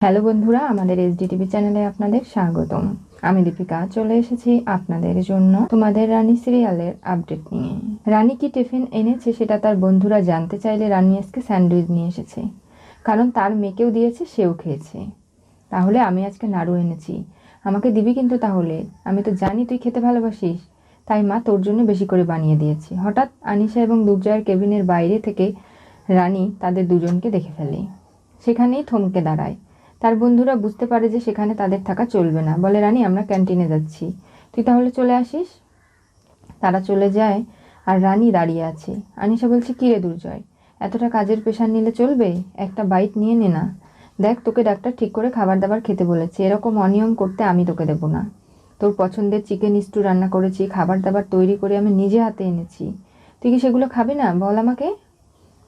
Hello বন্ধুরা, আমাদের SDTV চ্যানেলে আপনাদের স্বাগতম। আমি দীপিকা চলে এসেছি আপনাদের জন্য তোমাদের রানী সিরিয়ালের আপডেট নিয়ে। রানী কি টিফিন এনেছে সেটা তার বন্ধুরা জানতে চাইলে রানী আজকে স্যান্ডউইচ নিয়ে এসেছে, কারণ তার মেয়েকেও দিয়েছে, সেও খেয়েছে। তাহলে আমি আজকে নাড়ু এনেছি, আমাকে দিবি কিন্তু। তাহলে আমি তো জানি তুই খেতে ভালোবাসিস, তাই মা তোর জন্য বেশি করে বানিয়ে দিয়েছি। হঠাৎ আনিশা এবং দুর্জয়ের কেবিনের বাইরে থেকে রানী তাদের দুজনকে দেখে ফেলে। সেখানেই থমকে দাঁড়ায়। তার বন্ধুরা বুঝতে পারে যে সেখানে তাদের থাকা চলবে না। বলে, রানী আমরা ক্যান্টিনে যাচ্ছি, তুই তাহলে চলে আসিস। তারা চলে যায় আর রানী দাঁড়িয়ে আছে। আনিশা বলছে, কী রে দুর্জয়, এতটা কাজের প্রেশার নিলে চলবে? একটা বাইট নিয়ে নে না। দেখ, তোকে ডাক্তার ঠিক করে খাবার দাবার খেতে বলেছে, এরকম অনিয়ম করতে আমি তোকে দেবো না। তোর পছন্দের চিকেন স্টু রান্না করেছি, খাবার দাবার তৈরি করে আমি নিজে হাতে এনেছি, তুই কি সেগুলো খাবি না? বল আমাকে।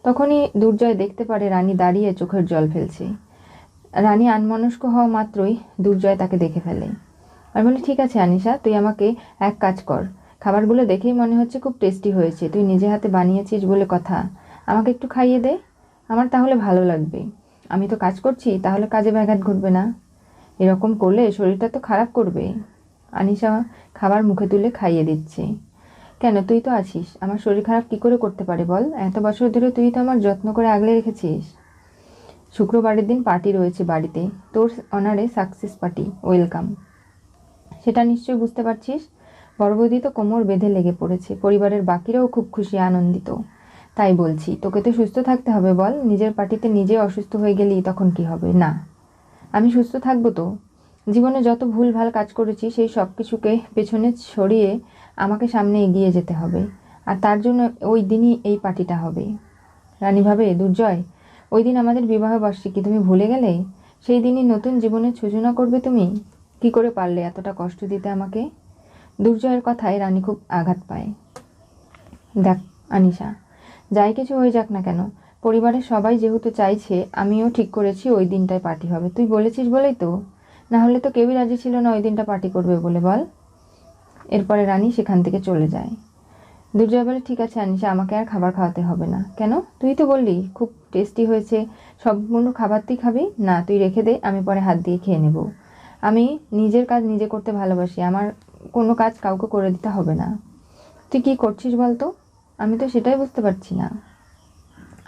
তখনই দুর্জয় দেখতে পারে রানী দাঁড়িয়ে চোখের জল ফেলছে। রানী আনমনস্ক হওয়া মাত্রই দুর্জয় তাকে দেখে ফেলে আর বলে, ঠিক আছে আনিশা, তুই আমাকে এক কাজ কর, খাবারগুলো দেখেই মনে হচ্ছে খুব টেস্টি হয়েছে, তুই নিজে হাতে বানিয়েছিস বলে কথা, আমাকে একটু খাইয়ে দে, আমার তাহলে ভালো লাগবে। আমি তো কাজ করছি, তাহলে কাজে ব্যাঘাত ঘটবে না। এরকম করলে শরীরটা তো খারাপ করবে। আনিশা খাবার মুখে তুলে খাইয়ে দিচ্ছে। কেন, তুই তো আছিস, আমার শরীর খারাপ কি করে করতে পারে বল? এত বছর ধরে তুই তো আমার যত্ন করে আগলে রেখেছিস। শুক্রবারের দিন পার্টি রয়েছে বাড়িতে, তোর অনারে সাকসেস পার্টি, ওয়েলকাম। সেটা নিশ্চয়ই বুঝতে পারছিস। বড় বৌদি তো কোমর বেঁধে লেগে পড়েছে, পরিবারের বাকিরাও খুব খুশি আনন্দিত। তাই বলছি, তোকে তো সুস্থ থাকতে হবে। বল, নিজের পার্টিতে নিজে অসুস্থ হয়ে গেলি তখন কি হবে? না, আমি সুস্থ থাকবো তো। জীবনে যত ভুল ভাল কাজ করেছি সেই সব কিছুকে পেছনে সরিয়ে আমাকে সামনে এগিয়ে যেতে হবে, আর তার জন্য ওই দিনই এই পার্টিটা হবে। রানী ভাবে, দুর্জয়, ওই দিন আমাদের বিবাহ বার্ষিকী, তুমি ভুলে গেলে? সেই দিনই নতুন জীবনের সূচনা করবে তুমি। কি করে পারলে এতটা কষ্ট দিতে আমাকে? দুর্জয়ের কথায় রানী খুব আঘাত পায়। দেখ আনিশা, যাই কিছু হয়ে যাক না কেন, পরিবারের সবাই যেহেতু চাইছে, আমিও ঠিক করেছি ওই দিনটায় পার্টি হবে। তুই বলেছিস বলেই তো, না হলে তো কেউই রাজি ছিল না ওই দিনটা পার্টি করবে বলে, বল। এরপরে রানী সেখান থেকে চলে যায়। দুর্জয় বলে, ঠিক আছে আনিশা, আমাকে আর খাবার খাওয়াতে হবে না। কেন? তুই তো বললি খুব টেস্টি হয়েছে, সম্পূর্ণ খাবার তুই খাবি না? তুই রেখে দে, আমি পরে হাত দিয়ে খেয়ে নেব। আমি নিজের কাজ নিজে করতে ভালোবাসি, আমার কোনো কাজ কাউকে করে দিতে হবে না। তুই কি করছিস বলতো? আমি তো সেটাই বুঝতে পারছি না।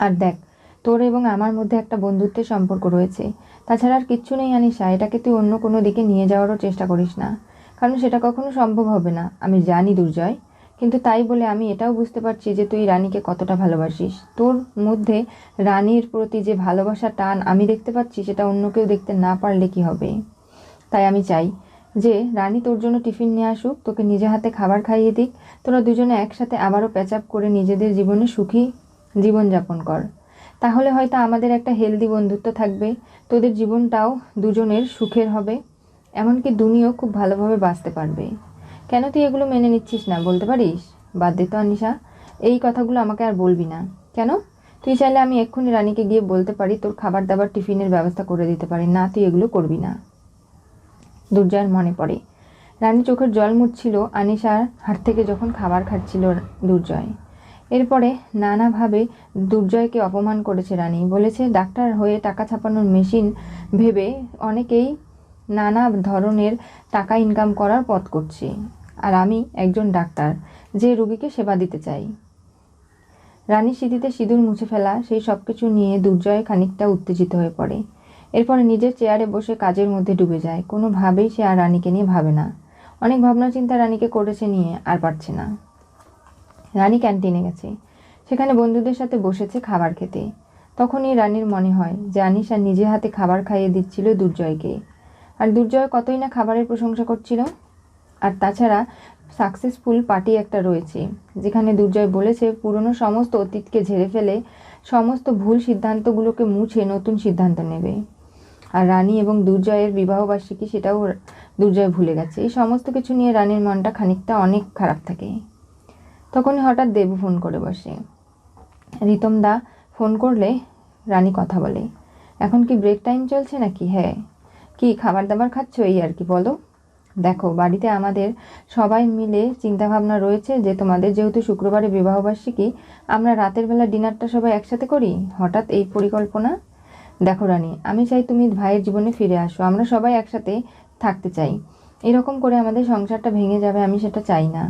আর দেখ, তোর এবং আমার মধ্যে একটা বন্ধুত্বের সম্পর্ক রয়েছে, তাছাড়া আর কিচ্ছু নেই আনিশা। এটাকে তুই অন্য কোনো দিকে নিয়ে যাওয়ারও চেষ্টা করিস না, কারণ সেটা কখনো সম্ভব হবে না। আমি জানি দুর্জয়, কিন্তু তাই বলে আমি এটাও বুঝতে পারছি যে তুই রানীকে কতটা ভালোবাসিস। তোর মধ্যে রানীর প্রতি যে ভালোবাসা টান আমি দেখতে পাচ্ছি, সেটা অন্য কেউ দেখতে না পারলে কি হবে। তাই আমি চাই যে রানী তোর জন্য টিফিন নিয়ে আসুক, তোকে নিজে হাতে খাবার খাইয়ে দিক, তোরা দুজনে একসাথে আবারও প্যাচ আপ করে নিজেদের জীবনে সুখী জীবনযাপন কর। তাহলে হয়তো আমাদের একটা হেলদি বন্ধুত্ব থাকবে, তোদের জীবনটাও দুজনের সুখের হবে, এমনকি দুনিয়াও খুব ভালোভাবে বাঁচতে পারবে। কেন তুই এগুলো মেনে নিচ্ছিস না বলতে পারিস? বাদ দে তো আনিশা, এই কথাগুলো আমাকে আর বলবি না। কেন? তুই চাইলে আমি এক্ষুনি রানীকে গিয়ে বলতে পারি, তোর খাবার দাবার টিফিনের ব্যবস্থা করে দিতে পারি। না, তুই এগুলো করবি না। দুর্জয়ের মনে পড়ে রানী চোখের জল মুছছিল আনিশার হাত থেকে যখন খাবার খাচ্ছিল দুর্জয়। এরপরে নানাভাবে দুর্জয়কে অপমান করেছে রানী। বলেছে ডাক্তার হয়ে টাকা ছাপানোর মেশিন ভেবে অনেকেই নানা ধরনের টাকা ইনকাম করার পথ করছে, আর আমি একজন ডাক্তার যে রোগীকে সেবা দিতে চাই। রানীর স্মৃতিতে সিঁদুর মুছে ফেলা, সেই সব কিছু নিয়ে দুর্জয় খানিকটা উত্তেজিত হয়ে পড়ে। এরপরে নিজের চেয়ারে বসে কাজের মধ্যে ডুবে যায়। কোনোভাবেই সে আর রানীকে নিয়ে ভাবে না। অনেক ভাবনা চিন্তা রানীকে করেছে নিয়ে, আর পারছে না। রানী ক্যান্টিনে গেছে, সেখানে বন্ধুদের সাথে বসেছে খাবার খেতে। তখনই রানীর মনে হয় যে আনিশা নিজে হাতে খাবার খাইয়ে দিচ্ছিল দুর্জয়কে, আর দুর্জয় কতই না খাবারের প্রশংসা করছিল। আর তাছাড়া সাকসেসফুল পার্টি একটা রয়েছে, যেখানে দুর্জয় বলেছে পুরনো সমস্ত অতীতকে ঝেড়ে ফেলে সমস্ত ভুল সিদ্ধান্তগুলোকে মুছে নতুন সিদ্ধান্ত নেবে। আর রানী এবং দুর্জয়ের বিবাহবার্ষিকী, সেটাও দুর্জয় ভুলে গেছে। এই সমস্ত কিছু নিয়ে রানীর মনটা খানিকটা অনেক খারাপ থাকে। তখনই হঠাৎ দেবু ফোন করে বসে। রিতম দা ফোন করলে রানী কথা বলে। এখন কি ব্রেক টাইম চলছে নাকি? হ্যাঁ। কি খাবার দাবার খাচ্ছ এই আর কি, বলো। দেখো, বাড়িতে আমাদের সবাই মিলে চিন্তাভাবনা রয়েছে যে তোমাদের যেহেতু শুক্রবারে বিবাহবার্ষিকী, আমরা রাতের বেলা ডিনারটা সবাই একসাথে করি। হঠাৎ এই পরিকল্পনা? দেখো রানী, আমি চাই তুমি ভাইয়ের জীবনে ফিরে আসো, আমরা সবাই একসাথে থাকতে চাই। এরকম করে আমাদের সংসারটা ভেঙে যাবে আমি সেটা চাই না।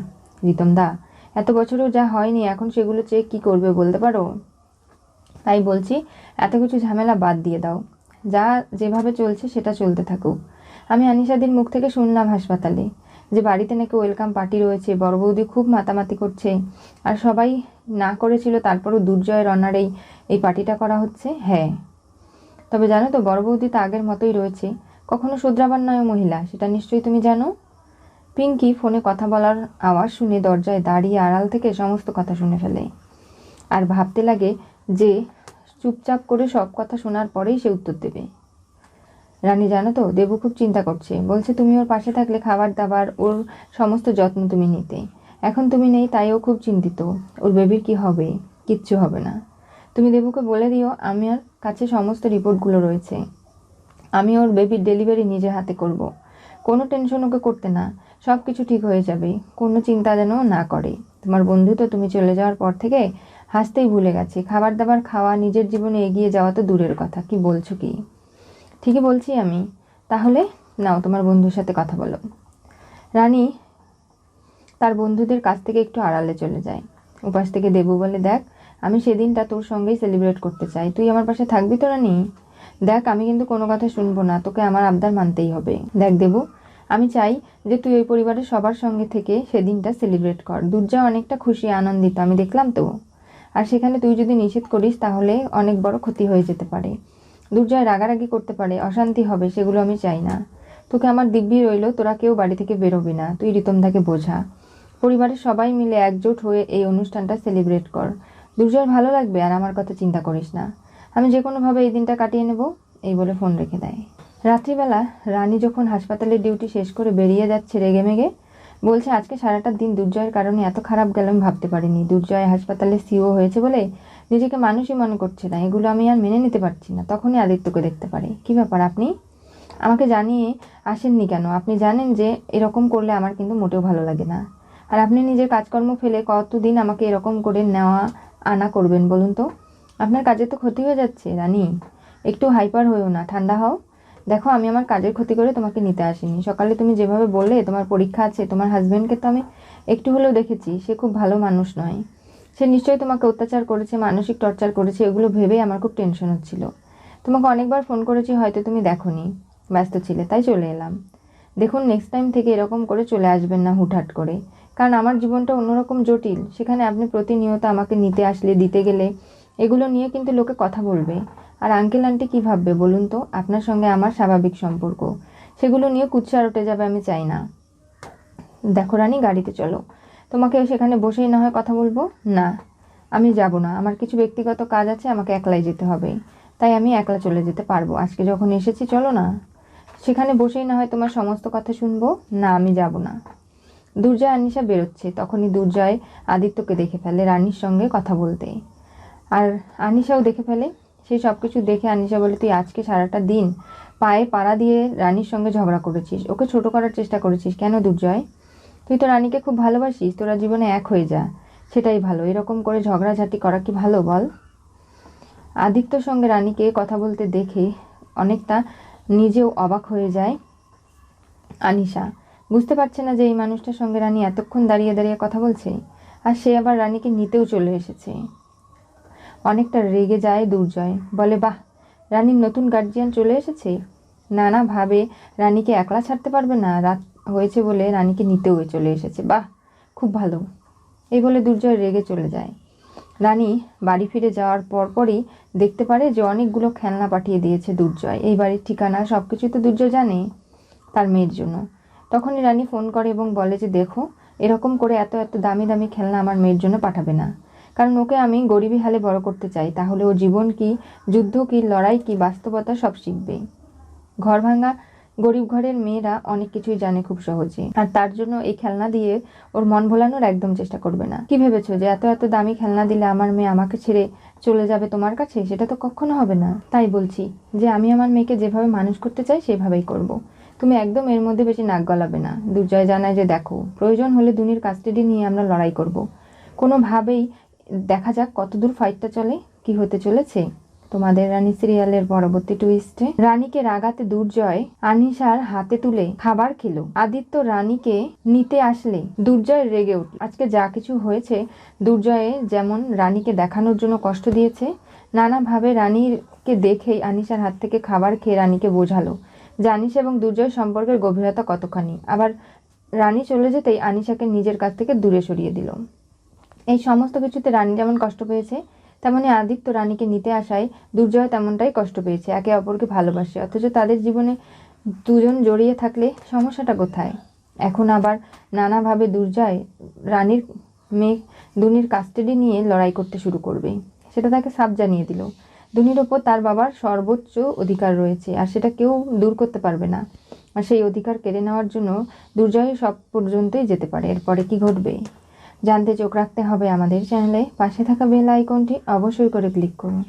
রিতম দা, এত বছরেও যা হয়নি এখন সেগুলো চেয়ে কি করবে বলতে পারো? তাই বলছি এত কিছু ঝামেলা বাদ দিয়ে দাও, যা যেভাবে চলছে সেটা চলতে থাকুক। আমি আনিশাদির মুখ থেকে শুনলাম হাসপাতালে যে বাড়িতে নাকি ওয়েলকাম পার্টি রয়েছে, বড় বৌদি খুব মাতামাতি করছে, আর সবাই না করেছিল তারপরও দুর্জয়ের অনারেই এই পার্টিটা করা হচ্ছে। হ্যাঁ, তবে জানো তো বড় বৌদি তো আগের মতোই রয়েছে, কখনো শুধরাবার নয় মহিলা, সেটা নিশ্চয়ই তুমি জানো। পিঙ্কি ফোনে কথা বলার আওয়াজ শুনে দরজায় দাঁড়িয়ে আড়াল থেকে সমস্ত কথা শুনে ফেলে, আর ভাবতে লাগে যে চুপচাপ করে সব কথা শোনার পরেই সে উত্তর দেবে। রানী জানো তো, দেবু খুব চিন্তা করছে, বলছে তুমি ওর পাশে থাকলে খাবার দাবার ওর সমস্ত যত্ন তুমি নিতে। এখন তুমি নেই তাই ও খুব চিন্তিত, ওর বেবির কি হবে। কিচ্ছু হবে না, তুমি দেবুকে বলে দিও আমার কাছে সমস্ত রিপোর্টগুলো রয়েছে, আমি ওর বেবির ডেলিভারি নিজে হাতে করব। কোনো টেনশন ওকে করতে না, সব কিছু ঠিক হয়ে যাবে, কোনো চিন্তা যেন না করে। তোমার বন্ধু তো তুমি চলে যাওয়ার পর থেকে হাসতেই ভুলে গেছে, খাবার দাবার খাওয়া, নিজের জীবনে এগিয়ে যাওয়া তো দূরের কথা। কি বলছো কি? ঠিকই বলছি আমি। তাহলে নাও তোমার বন্ধুর সাথে কথা বলো। রানী তার বন্ধুদের কাছ থেকে একটু আড়ালে চলে যায়। উপাস থেকে দেবু বলে, দেখ আমি সেদিনটা তোর সঙ্গেই সেলিব্রেট করতে চাই, তুই আমার পাশে থাকবি তো রানী? দেখ আমি কিন্তু কোনো কথা শুনবো না, তোকে আমার আবদার মানতেই হবে। দেখ দেবু, আমি চাই যে তুই ওই পরিবারের সবার সঙ্গে থেকে সেদিনটা সেলিব্রেট কর। দুর্জয় অনেকটা খুশি আনন্দিত, আমি দেখলাম তো। আর সেখানে তুই যদি নিষেধ করিস তাহলে অনেক বড় ক্ষতি হয়ে যেতে পারে। দুর্জয় রাগারাগি করতে পারে, অশান্তি হবে, সেগুলো আমি চাই না। তোকে আমার দিব্যি রইল, তোরা কেউ বাড়ি থেকে বেরোবি না, তুই রিতমদাকে বোঝা। পরিবারের সবাই মিলে একজোট হয়ে এই অনুষ্ঠানটা সেলিব্রেট কর। দুর্জয়ের ভালো লাগবে, আর আমার কথা চিন্তা করিস না, আমি যে কোনোভাবে এই দিনটা কাটিয়ে নেব। এই বলে ফোন রেখে দেয়। রাত্রিবেলা রানী যখন হাসপাতালের ডিউটি শেষ করে বেরিয়ে যাচ্ছে রেগেমেগে, বলছে আজকে সারাটা দিন দুর্জয়ের কারণে এত খারাপ গেল আমি ভাবতে পারিনি। দুর্জয় হাসপাতালে সিও হয়েছে বলে নিজেকে মানুষই মনে করছে না, এগুলো আমি আর মেনে নিতে পারছি না। তখনই আদিত্যকে দেখতে পারে। কি ব্যাপার, আপনি আমাকে জানিয়ে আসেননি কেন? আপনি জানেন যে এরকম করলে আমার কিন্তু মোটেও ভালো লাগে না, আর আপনি নিজের কাজকর্ম ফেলে কতদিন আমাকে এরকম করে নেওয়া আনা করবেন বলুন তো? আপনার কাজে তো ক্ষতি হয়ে যাচ্ছে। রানী একটু হাইপার হয়েও না, ঠান্ডা হও। দেখো আমি আমার কাজের ক্ষতি করে তোমাকে নিতে আসিনি। সকালে তুমি যেভাবে বললে তোমার পরীক্ষা আছে, তোমার হাজবেন্ডকে তো আমি একটু হলেও দেখেছি, সে খুব ভালো মানুষ নয়। সে নিশ্চয়ই তোমাকে অত্যাচার করেছে, মানসিক টর্চার করেছে, এগুলো ভেবেই আমার খুব টেনশন হচ্ছিল। তোমাকে অনেকবার ফোন করেছি, হয়তো তুমি দেখোনি, ব্যস্ত ছিলে, তাই চলে এলাম। দেখুন নেক্সট টাইম থেকে এরকম করে চলে আসবেন না হুটহাট করে, কারণ আমার জীবনটা অন্যরকম জটিল। সেখানে আপনি প্রতিনিয়ত আমাকে নিতে আসলে, দিতে গেলে এগুলো নিয়ে কিন্তু লোকে কথা বলবে। আর আঙ্কেল আন্টি কী ভাববে বলুন তো? আপনার সঙ্গে আমার স্বাভাবিক সম্পর্ক, সেগুলো নিয়ে কুৎসা রটে যাবে, আমি চাই না। দেখো রানী, গাড়িতে চলো, তোমাকে সেখানে বসেই না হয় কথা বলবো। না, আমি যাব না, আমার কিছু ব্যক্তিগত কাজ আছে, আমাকে একলাই যেতে হবে, তাই আমি একলা চলে যেতে পারবো। আজকে যখন এসেছি চলো না, সেখানে বসেই না হয় তোমার সমস্ত কথা শুনবো। না, আমি যাব না। দুর্জয় আনিশা বেরোচ্ছে, তখনই দুর্জয় আদিত্যকে দেখে ফেলে রানীর সঙ্গে কথা বলতে, আর আনিশাও দেখে ফেলে। সেই সব কিছু দেখে আনিশা বলে, তুই আজকে সারাটা দিন পায়ে পাড়া দিয়ে রানীর সঙ্গে ঝগড়া করেছিস, ওকে ছোট করার চেষ্টা করেছিস। কেন দুর্জয়? তুই তো রানীকে খুব ভালোবাসিস, তোরা জীবনে এক হয়ে যা, সেটাই ভালো। এরকম করে ঝগড়াঝাটি করা কি ভালো বল? আদিত্যর সঙ্গে রানীকে কথা বলতে দেখে অনেকটা নিজেও অবাক হয়ে যায় আনিশা। বুঝতে পারছে না যে এই মানুষটার সঙ্গে রানী এতক্ষণ দাঁড়িয়ে দাঁড়িয়ে কথা বলছে, আর সে আবার রানীকে নিতেও চলে এসেছে। অনেকটা রেগে যায় দুর্জয়, বলে বাহ, রানীর নতুন গার্জিয়ান চলে এসেছে। নানা ভাবে রানীকে একলা ছাড়তে পারবে না, রাত হয়েছে বলে রানীকে নিতেও চলে এসেছে। বাহ, খুব ভালো। এই বলে দুর্জয় রেগে চলে যায়। রানী বাড়ি ফিরে যাওয়ার পরপরই দেখতে পারে যে অনেকগুলো খেলনা পাঠিয়ে দিয়েছে দুর্জয়। এই বাড়ির ঠিকানা সব কিছু তো দুর্জয় জানে তার মেয়ের জন্য। তখনই রানী ফোন করে এবং বলে যে দেখো, এরকম করে এত এত দামি দামি খেলনা আমার মেয়ের জন্য পাঠাবে না, কারণ ওকে আমি গরিবী হালে বড় করতে চাই। তাহলে ও জীবন কি, যুদ্ধ কি, লড়াই কি, বাস্তবতা সব শিখবে। ঘর ভাঙা গরিব ঘরের মেয়েরা অনেক কিছুই জানে খুব সহজে, আর তার জন্য এই খেলনা দিয়ে ওর মন ভোলানোর একদম চেষ্টা করবে না। কি ভেবেছো যে এত এত দামি খেলনা দিলে আমার মেয়ে আমাকে ছেড়ে চলে যাবে তোমার কাছে? সেটা তো কখনো হবে না। তাই বলছি যে আমি আমার মেয়েকে যেভাবে মানুষ করতে চাই সেভাবেই করব। তুমি একদম এর মধ্যে বেশি নাক গলাবে না। দুর্জয় জানায় যে দেখো, প্রয়োজন হলে দুনির কাস্টাডি নিয়ে আমরা লড়াই করব, কোনোভাবেই দেখা যাক কতদূর ফাইটটা চলে, কি হতে চলেছে। তোমাদের রানী সিরিয়ালের পরবর্তী টুইস্টে। রানীকে রাগাতে দুর্জয় আনিশার হাতে তুলে খাবার খেলো। আদিত্য রানীকে নিতে আসলে দুর্জয় রেগে উঠল। আজকে যা কিছু হয়েছে, দুর্জয়ে যেমন রানীকে দেখানোর জন্য কষ্ট দিয়েছে, নানাভাবে রানীকে দেখেই আনিশার হাত থেকে খাবার খেয়ে রানীকে বোঝালো যে আনিশা এবং দুর্জয় সম্পর্কের গভীরতা কতখানি। আবার রানী চলে যেতেই আনিশাকে নিজের কাছ থেকে দূরে সরিয়ে দিল। এই সমস্ত কিছুতে রানী যেমন কষ্ট পেয়েছে, তেমনি আদিত্য রানীকে নিতে আসায় দুর্জয় তেমনটাই কষ্ট পেয়েছে। একে অপরকে ভালোবাসে, অথচ তাদের জীবনে দুজন জড়িয়ে থাকলে সমস্যাটা কোথায়? এখন আবার নানাভাবে দুর্জয় রানীর মেয়ে দুনির কাস্টাডি নিয়ে লড়াই করতে শুরু করবে, সেটা তাকে সাফ জানিয়ে দিল। দুনির ওপর তার বাবার সর্বোচ্চ অধিকার রয়েছে, আর সেটা কেউ দূর করতে পারবে না। আর সেই অধিকার কেড়ে নেওয়ার জন্য দুর্জয় সব পর্যন্তই যেতে পারে। এরপরে কি ঘটবে জানতে চোখ রাখতে হবে আমাদের চ্যানেলে। পাশে থাকা বেল আইকনটি অবশ্যই করে ক্লিক করুন।